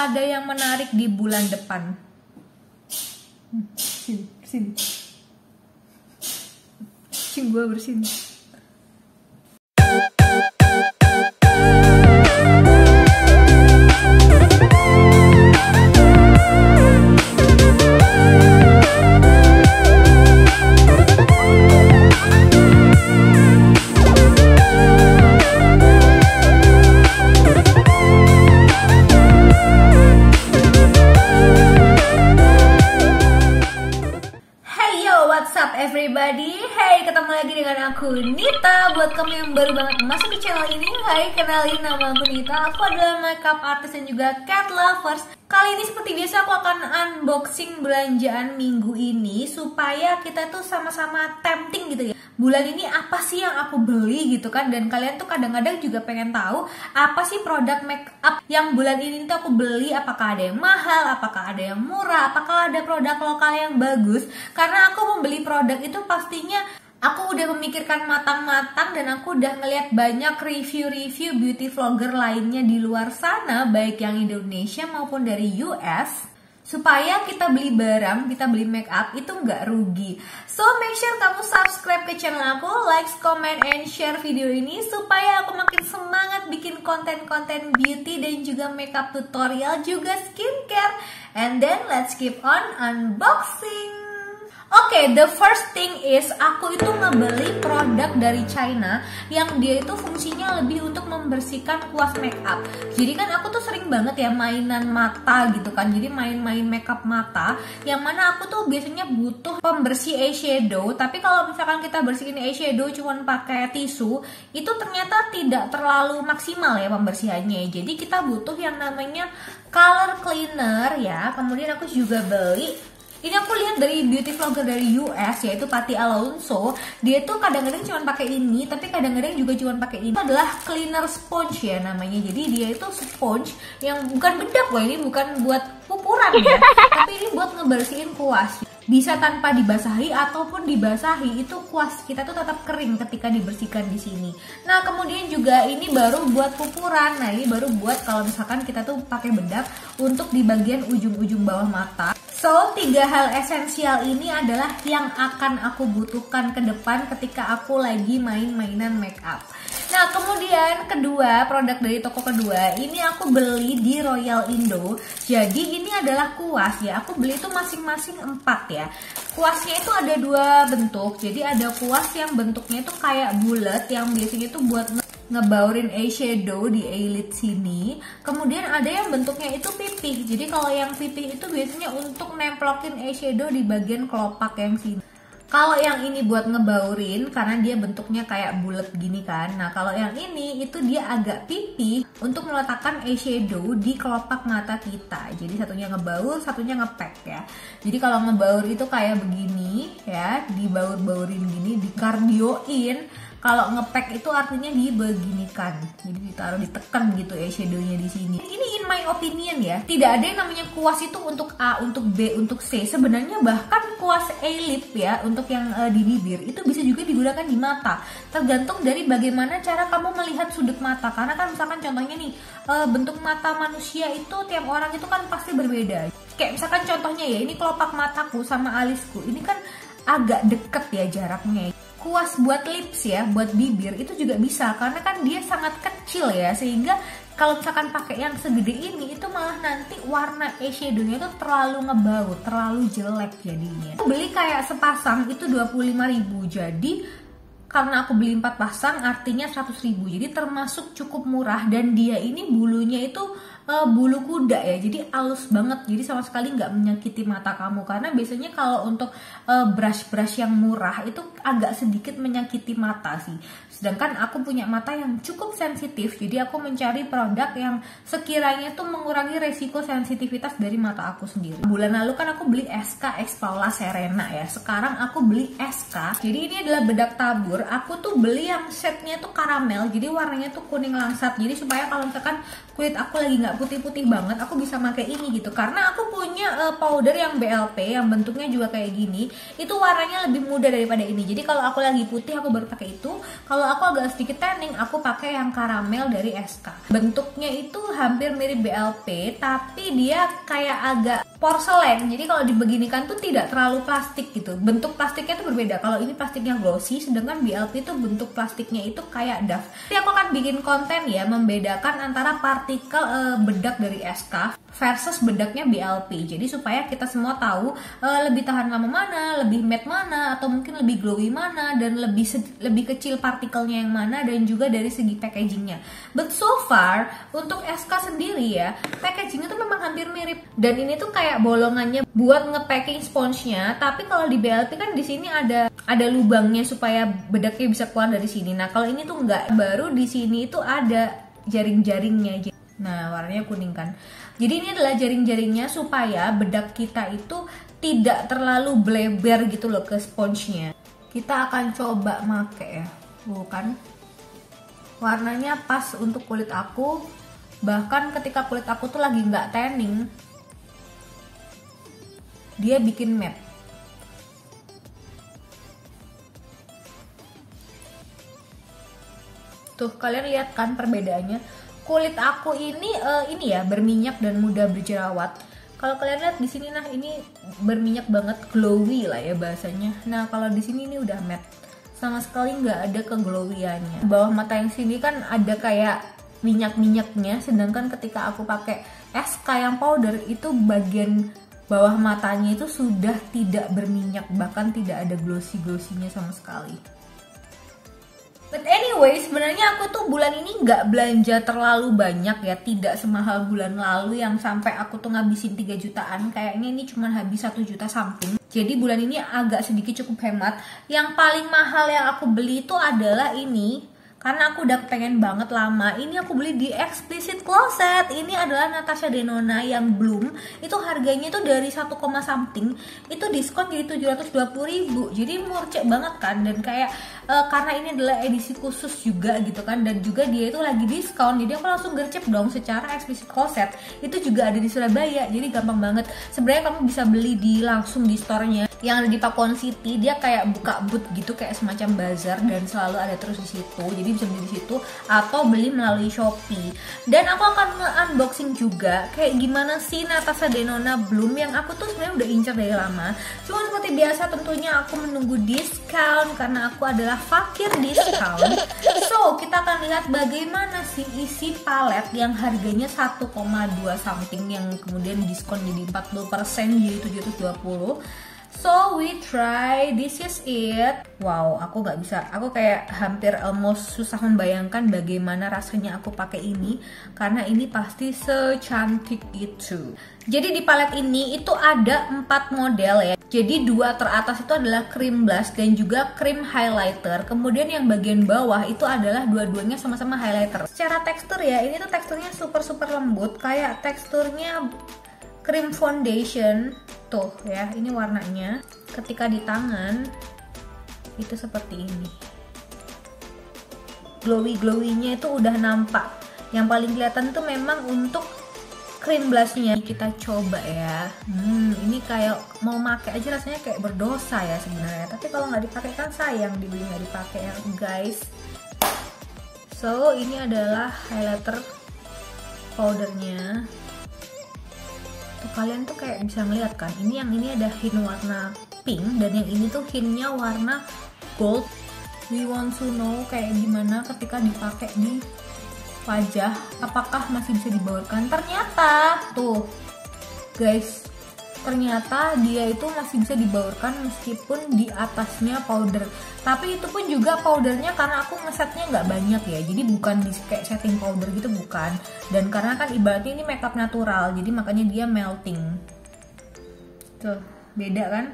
ada yang menarik di bulan depan. Sini. Cing gue bersin. Everybody, hey, ketemu lagi dengan aku Nita. Buat kamu yang baru banget masuk ke channel ini, hai, kenalin, nama aku Nita. Aku adalah makeup artist dan juga cat lovers. Kali ini seperti biasa aku akan unboxing belanjaan minggu ini supaya kita tuh sama-sama tempting gitu ya. Bulan ini apa sih yang aku beli gitu kan. Dan kalian tuh kadang-kadang juga pengen tahu apa sih produk makeup yang bulan ini tuh aku beli. Apakah ada yang mahal, apakah ada yang murah, apakah ada produk lokal yang bagus. Karena aku membeli produk itu pastinya aku udah memikirkan matang-matang dan aku udah ngeliat banyak review-review beauty vlogger lainnya di luar sana, baik yang Indonesia maupun dari US, supaya kita beli barang, kita beli makeup itu nggak rugi. So make sure kamu subscribe ke channel aku, like, comment, and share video ini supaya aku makin semangat bikin konten-konten beauty dan juga makeup tutorial, juga skincare. And then let's keep on unboxing. Oke, the first thing is aku itu ngebeli produk dari China yang dia itu fungsinya lebih untuk membersihkan kuas makeup. Jadi kan aku tuh sering banget ya mainan mata gitu kan. Jadi main-main makeup mata yang mana aku tuh biasanya butuh pembersih eyeshadow. Tapi kalau misalkan kita bersihin eyeshadow cuman pakai tisu, itu ternyata tidak terlalu maksimal ya pembersihannya. Jadi kita butuh yang namanya color cleaner ya. Kemudian aku juga beli, ini aku lihat dari beauty vlogger dari US yaitu Patty Alonso. Dia tuh kadang-kadang cuma pakai ini, tapi kadang-kadang juga cuma pakai ini. Itu adalah cleaner sponge ya namanya. Jadi dia itu sponge yang bukan bedak loh, ini bukan buat pupuran ya, tapi ini buat ngebersihin kuas. Bisa tanpa dibasahi ataupun dibasahi, itu kuas kita tuh tetap kering ketika dibersihkan di sini. Nah, kemudian juga ini baru buat pupuran. Nah, ini baru buat kalau misalkan kita tuh pakai bedak untuk di bagian ujung-ujung bawah mata. So, 3 hal esensial ini adalah yang akan aku butuhkan ke depan ketika aku lagi main-mainan makeup. Nah, kemudian kedua, produk dari toko kedua, ini aku beli di Royal Indo. Jadi ini adalah kuas ya, aku beli itu masing-masing 4 ya. Kuasnya itu ada 2 bentuk. Jadi ada kuas yang bentuknya itu kayak bulat, yang biasanya itu buat ngebaurin eyeshadow di eyelid sini. Kemudian ada yang bentuknya itu pipih. Jadi kalau yang pipih itu biasanya untuk nemplokin eyeshadow di bagian kelopak yang sini. Kalau yang ini buat ngebaurin karena dia bentuknya kayak bulat gini kan. Nah, kalau yang ini itu dia agak pipih untuk meletakkan eyeshadow di kelopak mata kita. Jadi satunya ngebaur, satunya ngepek ya. Jadi kalau ngebaur itu kayak begini ya, dibaur-baurin gini, dikardioin. Kalau ngepek itu artinya dibeginikan, jadi ditaruh, ditekan gitu ya shadownya di sini. Ini in my opinion ya, tidak ada yang namanya kuas itu untuk A, untuk B, untuk C. Sebenarnya bahkan kuas eyelid ya, untuk yang di bibir itu bisa juga digunakan di mata. Tergantung dari bagaimana cara kamu melihat sudut mata. Karena kan misalkan contohnya nih, bentuk mata manusia itu tiap orang itu kan pasti berbeda. Kayak misalkan contohnya ya, ini kelopak mataku sama alisku, ini kan agak deket ya jaraknya. Kuas buat lips ya, buat bibir itu juga bisa karena kan dia sangat kecil ya, sehingga kalau misalkan pakai yang segede ini itu malah nanti warna eyeshadownya itu terlalu ngebaur, terlalu jelek jadinya. Aku beli kayak sepasang itu 25.000, jadi karena aku beli 4 pasang artinya 100.000, jadi termasuk cukup murah. Dan dia ini bulunya itu bulu kuda ya, jadi halus banget, jadi sama sekali nggak menyakiti mata kamu. Karena biasanya kalau untuk brush yang murah itu agak sedikit menyakiti mata sih. Sedangkan aku punya mata yang cukup sensitif, jadi aku mencari produk yang sekiranya tuh mengurangi resiko sensitivitas dari mata aku sendiri. Bulan lalu kan aku beli SK X Paula Serena ya, sekarang aku beli SK. Jadi ini adalah bedak tabur. Aku tuh beli yang setnya tuh karamel, jadi warnanya tuh kuning langsat. Jadi supaya kalau misalkan kulit aku lagi nggak putih-putih banget, aku bisa pakai ini gitu. Karena aku punya powder yang BLP yang bentuknya juga kayak gini. Itu warnanya lebih muda daripada ini. Jadi kalau aku lagi putih aku baru pakai itu. Kalau aku agak sedikit tanning, aku pakai yang karamel dari SK. Bentuknya itu hampir mirip BLP, tapi dia kayak agak porselen. Jadi kalau dibeginikan tuh tidak terlalu plastik gitu. Bentuk plastiknya tuh berbeda. Kalau ini plastiknya glossy, sedangkan BLP itu bentuk plastiknya itu kayak dough. Jadi aku akan bikin konten ya membedakan antara partikel bedak dari SK versus bedaknya BLP. Jadi supaya kita semua tahu lebih tahan lama mana, lebih matte mana, atau mungkin lebih glowy mana, dan lebih kecil partikelnya yang mana, dan juga dari segi packagingnya. But so far untuk SK sendiri ya, packagingnya tuh memang hampir mirip. Dan ini tuh kayak bolongannya buat nge-packing sponge-nya. Tapi kalau di BLP kan di sini ada lubangnya supaya bedaknya bisa keluar dari sini. Nah kalau ini tuh enggak, baru di sini itu ada jaring-jaringnya. Nah warnanya kuning kan. Jadi ini adalah jaring-jaringnya supaya bedak kita itu tidak terlalu bleber gitu loh ke sponge-nya. Kita akan coba make ya. Bukan. Warnanya pas untuk kulit aku. Bahkan ketika kulit aku tuh lagi nggak tanning, dia bikin matte. Tuh kalian lihat kan perbedaannya. Kulit aku ini ya berminyak dan mudah berjerawat. Kalau kalian lihat di sini, nah ini berminyak banget, glowy lah ya bahasanya. Nah kalau di sini ini udah matte, sama sekali nggak ada keglowiannya. Bawah mata yang sini kan ada kayak minyak-minyaknya, sedangkan ketika aku pakai SK yang powder itu bagian bawah matanya itu sudah tidak berminyak, bahkan tidak ada glossy-glossinya sama sekali. But anyway, sebenarnya aku tuh bulan ini nggak belanja terlalu banyak ya, tidak semahal bulan lalu yang sampai aku tuh ngabisin 3 jutaan. Kayaknya ini cuma habis 1 juta something. Jadi bulan ini agak sedikit cukup hemat. Yang paling mahal yang aku beli itu adalah ini. Karena aku udah pengen banget lama. Ini aku beli di Explicit Closet. Ini adalah Natasha Denona yang Bloom. Itu harganya tuh dari 1, something. Itu diskon jadi 720.000. Jadi murcek banget kan. Dan kayak karena ini adalah edisi khusus juga gitu kan. Dan juga dia itu lagi diskon. Jadi aku langsung gercep dong secara Explicit Closet. Itu juga ada di Surabaya. Jadi gampang banget. Sebenarnya kamu bisa beli langsung di store-nya yang ada di Pakuan City. Dia kayak buka booth gitu, kayak semacam bazar, dan selalu ada terus di situ. Jadi bisa beli di situ atau beli melalui Shopee. Dan aku akan nge-unboxing juga kayak gimana sih Natasha Denona Bloom yang aku tuh sebenarnya udah incer dari lama. Cuma seperti biasa tentunya aku menunggu diskon karena aku adalah fakir diskon. So, kita akan lihat bagaimana sih isi palet yang harganya 1,2 something yang kemudian diskon jadi 40% jadi 720. So we try, this is it. Wow, aku nggak bisa, aku kayak hampir almost susah membayangkan bagaimana rasanya aku pakai ini, karena ini pasti secantik itu. Jadi di palet ini itu ada 4 model ya. Jadi 2 teratas itu adalah cream blush dan juga cream highlighter. Kemudian yang bagian bawah itu adalah dua-duanya sama-sama highlighter. Secara tekstur ya, ini tuh teksturnya super lembut, kayak teksturnya cream foundation. Tuh ya, ini warnanya. Ketika di tangan itu seperti ini. Glowy-glowinya itu udah nampak. Yang paling kelihatan tuh memang untuk cream blushnya. Kita coba ya. Ini kayak mau pakai aja rasanya kayak berdosa ya sebenarnya. Tapi kalau nggak dipakai kan sayang dibeli nggak dipakai ya guys. So ini adalah highlighter powdernya. Tuh, kalian tuh kayak bisa ngeliat kan, ini yang ini ada hint warna pink dan yang ini tuh hintnya warna gold. We want to know kayak gimana ketika dipakai di wajah, apakah masih bisa dibaurkan. Ternyata tuh guys, ternyata dia itu masih bisa dibaurkan meskipun di atasnya powder. Tapi itu pun juga powdernya karena aku ngesetnya nggak banyak ya, jadi bukan di kayak setting powder gitu, bukan. Dan karena kan ibaratnya ini makeup natural, jadi makanya dia melting. Tuh beda kan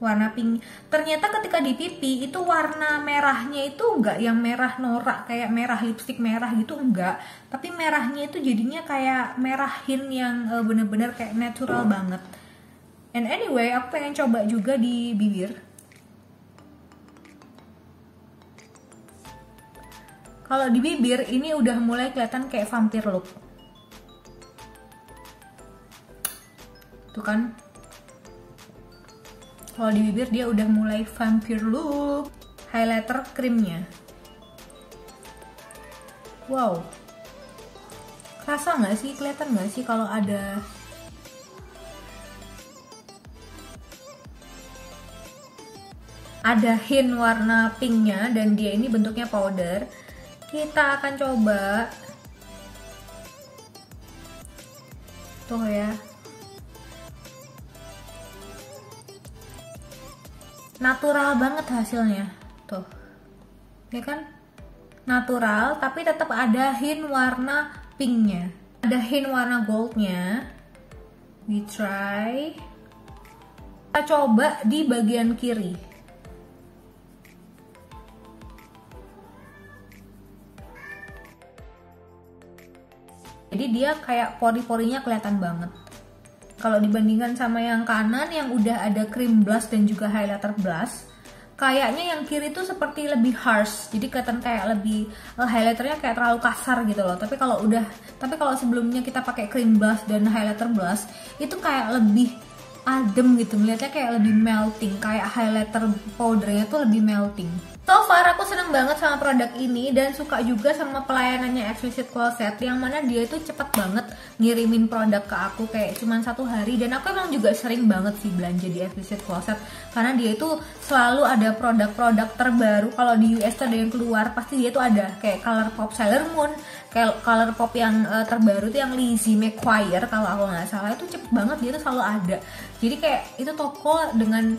warna pink. Ternyata ketika di pipi itu warna merahnya itu nggak yang merah norak kayak merah lipstick merah gitu, enggak. Tapi merahnya itu jadinya kayak merah hint yang bener-bener kayak natural banget. And anyway, aku pengen coba juga di bibir. Kalau di bibir ini udah mulai kelihatan kayak vampire look. Tuh kan, kalau di bibir dia udah mulai vampire look. Highlighter krimnya, wow, kerasa nggak sih, kelihatan nggak sih kalau ada hint warna pinknya, dan dia ini bentuknya powder. Kita akan coba tuh ya, natural banget hasilnya tuh ya kan, natural tapi tetap ada hint warna pinknya, ada hint warna goldnya. We try, kita coba di bagian kiri. Jadi dia kayak pori-porinya kelihatan banget. Kalau dibandingkan sama yang kanan yang udah ada cream blush dan juga highlighter blush, kayaknya yang kiri tuh seperti lebih harsh. Jadi kelihatan kayak lebih highlighternya kayak terlalu kasar gitu loh. Tapi kalau sebelumnya kita pakai cream blush dan highlighter blush, itu kayak lebih adem gitu, melihatnya kayak lebih melting, kayak highlighter powdernya tuh lebih melting. So far aku seneng banget sama produk ini dan suka juga sama pelayanannya Exquisite Closet, yang mana dia itu cepet banget ngirimin produk ke aku kayak cuman 1 hari. Dan aku emang juga sering banget sih belanja di Exquisite Closet karena dia itu selalu ada produk-produk terbaru. Kalau di US tuh ada yang keluar, pasti dia tuh ada kayak Colourpop Sailor Moon, kayak Colourpop yang terbaru tuh yang Lizzie McGuire kalau aku nggak salah, itu cepet banget dia tuh selalu ada. Jadi kayak itu toko dengan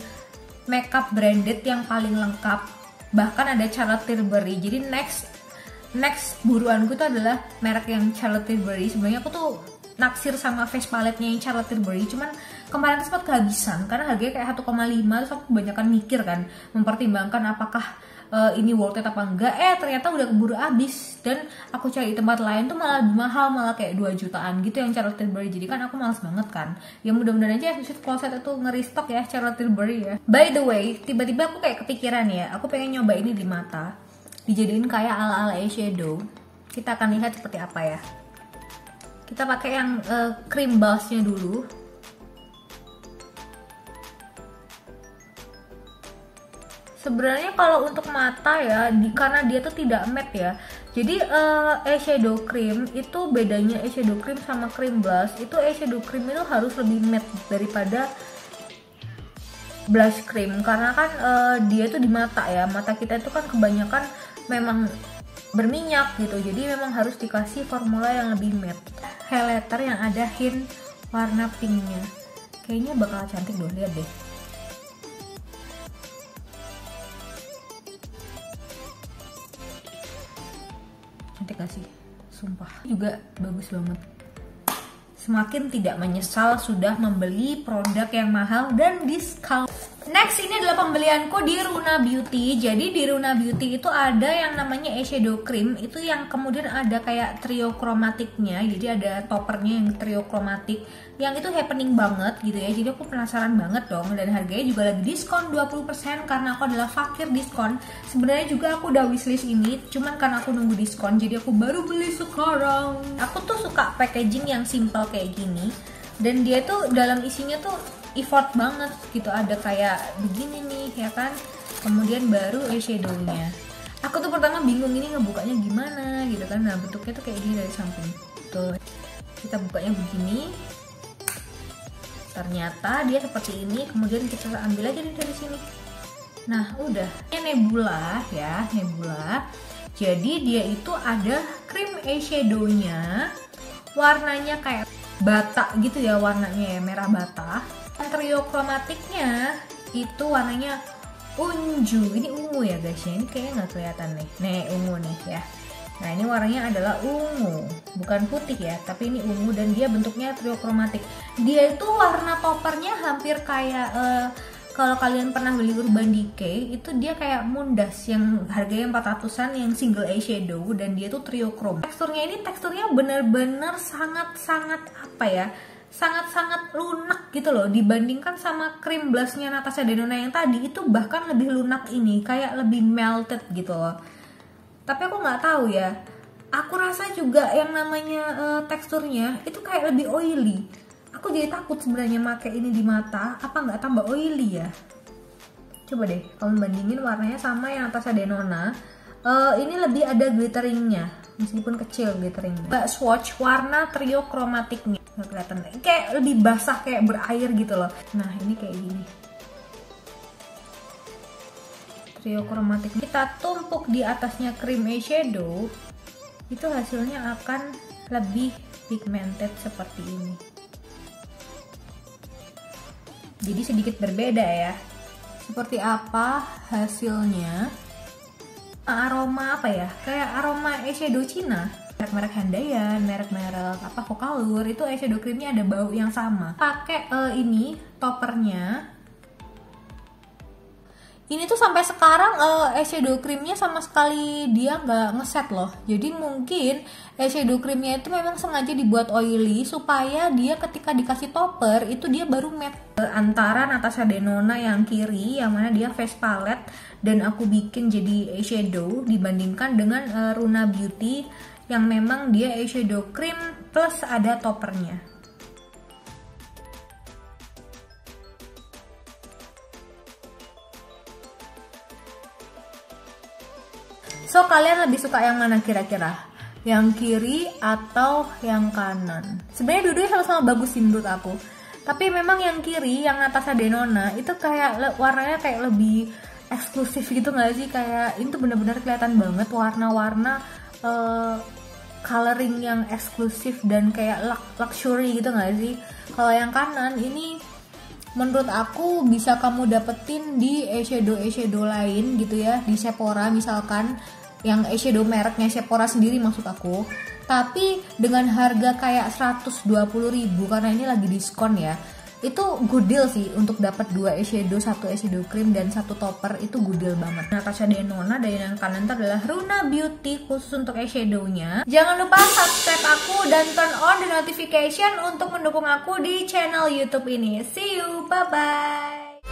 makeup branded yang paling lengkap. Bahkan ada Charlotte Tilbury. Jadi next buruanku itu adalah merek yang Charlotte Tilbury. Sebenarnya aku tuh naksir sama face palette-nya yang Charlotte Tilbury, cuman kemarin sempat kehabisan karena harganya kayak 1,5. Terus aku kebanyakan mikir kan, mempertimbangkan apakah ini worth it apa enggak. Ternyata udah keburu habis, dan aku cari di tempat lain tuh malah lebih mahal, malah kayak 2 jutaan gitu yang Charlotte Tilbury. Jadi kan aku males banget kan. Ya mudah-mudahan aja Exquisite Closet itu nge-restock ya Charlotte Tilbury ya. By the way, tiba-tiba aku kayak kepikiran ya, aku pengen nyoba ini di mata, dijadiin kayak ala-ala eyeshadow. Kita akan lihat seperti apa ya. Kita pakai yang cream blushnya dulu. Sebenarnya kalau untuk mata ya, karena dia tuh tidak matte ya, jadi eyeshadow cream itu bedanya eyeshadow cream sama cream blush, itu eyeshadow cream itu harus lebih matte daripada blush cream, karena kan dia tuh di mata ya, mata kita itu kan kebanyakan memang berminyak gitu, jadi memang harus dikasih formula yang lebih matte. Highlighter yang ada hint warna pinknya, kayaknya bakal cantik dong, lihat deh. Cantik gak sih? Sumpah juga bagus banget. Semakin tidak menyesal sudah membeli produk yang mahal dan diskon. Next, ini adalah pembelianku di Runa Beauty. Jadi di Runa Beauty itu ada yang namanya eyeshadow cream, itu yang kemudian ada kayak trio kromatiknya. Jadi ada toppernya yang trio kromatik, yang itu happening banget gitu ya. Jadi aku penasaran banget dong, dan harganya juga lagi diskon 20% karena aku adalah fakir diskon. Sebenarnya juga aku udah wishlist ini, cuman karena aku nunggu diskon jadi aku baru beli sekarang. Aku tuh suka packaging yang simple kayak gini, dan dia tuh dalam isinya tuh effort banget gitu, ada kayak begini nih ya kan, kemudian baru eyeshadownya. Aku tuh pertama bingung ini ngebukanya gimana gitu kan. Nah bentuknya tuh kayak gini dari samping tuh, kita bukanya begini, ternyata dia seperti ini, kemudian kita ambil aja dari sini. Nah udah, ini nebula ya, nebula. Jadi dia itu ada cream eyeshadownya, warnanya kayak bata gitu ya, warnanya ya merah bata. Trio kromatiknya itu warnanya ungu. Ini ungu ya guys ya, ini kayaknya nggak kelihatan nih. Nih ungu nih ya. Nah ini warnanya adalah ungu, bukan putih ya, tapi ini ungu, dan dia bentuknya trio kromatik. Dia itu warna toppernya hampir kayak kalau kalian pernah beli Urban Decay, itu dia kayak Mundas yang harganya 400-an yang single eyeshadow, dan dia tuh trio chrome. Teksturnya bener-bener sangat-sangat apa ya, sangat-sangat lunak gitu loh, dibandingkan sama cream blushnya Natasha Denona yang tadi, itu bahkan lebih lunak ini, kayak lebih melted gitu loh. Tapi aku nggak tahu ya, aku rasa juga yang namanya teksturnya itu kayak lebih oily. aku jadi takut sebenarnya pakai ini di mata, apa nggak tambah oily ya? Coba deh kamu bandingin warnanya sama yang Natasha Denona. Ini lebih ada glitteringnya, meskipun kecil glitteringnya. Mbak swatch warna trio kromatiknya, nggak kelihatan, kayak lebih basah, kayak berair gitu loh. Nah ini kayak gini. Trio kromatik kita tumpuk di atasnya cream eyeshadow, itu hasilnya akan lebih pigmented seperti ini. Jadi sedikit berbeda ya. Seperti apa hasilnya? Aroma apa ya? Kayak aroma eyeshadow Cina. Merek-merek Handaian, merek-merek apa Focallure, itu eyeshadow creamnya ada bau yang sama. Pakai ini toppernya. Ini tuh sampai sekarang eyeshadow creamnya sama sekali dia nggak ngeset loh. Jadi mungkin eyeshadow creamnya itu memang sengaja dibuat oily supaya dia ketika dikasih topper itu dia baru matte. Antara Natasha Denona yang kiri, yang mana dia face palette dan aku bikin jadi eyeshadow, dibandingkan dengan Runa Beauty yang memang dia eyeshadow cream plus ada toppernya. So kalian lebih suka yang mana kira-kira? Yang kiri atau yang kanan? Sebenarnya dua-duanya sama-sama bagus sih menurut aku. Tapi memang yang kiri, yang Natasha Denona itu kayak warnanya kayak lebih eksklusif gitu nggak sih? Kayak itu bener-bener kelihatan banget warna-warna coloring yang eksklusif dan kayak luxury gitu nggak sih? Kalau yang kanan ini menurut aku bisa kamu dapetin di eyeshadow lain gitu ya, di Sephora misalkan, yang eyeshadow mereknya Sephora sendiri maksud aku, tapi dengan harga kayak 120.000 karena ini lagi diskon ya. Itu good deal sih untuk dapat 2 eyeshadow, 1 eyeshadow cream dan 1 topper, itu good deal banget. Natasha Denona dan yang kanan itu adalah Runa Beauty khusus untuk eyeshadownya. Jangan lupa subscribe aku dan turn on the notification untuk mendukung aku di channel YouTube ini. See you, bye bye.